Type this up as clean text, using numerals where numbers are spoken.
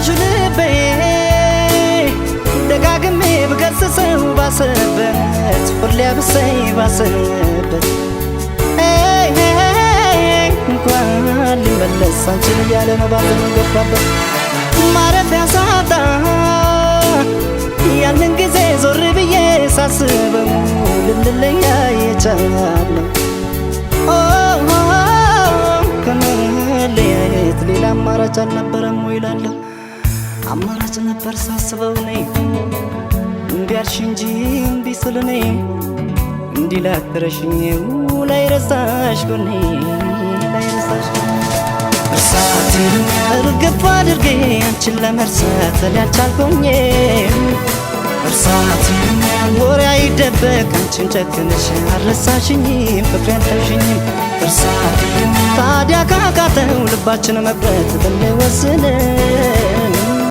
ታዛዡ ልቤ ደጋግሜ ብገስጸው ባሰበት ሁሌ ብሰይ ባሰበት እንኳን ሊመለስ አንቺን እያለ ነው ባዘኑ ገባበት ማረፊያ ሳጣ ያንን ጊዜ ዞር ብዬ ሳስበው ልንለያይ የቻልነው ከመለያየት ሌላ አማራጭ አልነበረም ወይ እላለሁ አማራጭ ነበር ሳስበው ነይ እምቢ አልሽ እንጂ እምቢ ስል ነይ እንዲህ ላከረሽኝ ላይረሳሽ ጎኔ ላይረሳሽ እርሳቴን እርግፍ አድርጌ አንቺን ለመርሳት ያልቻልኩኝ እርሳቴን ወሬ አይደበቅ አንቺን ጨክነሽ አልረሳሽኝም ፍቅሬ አልተውሽኝም እርሳቴን ታዲያ ካቃተው ልባችን መቅረት ብንወስን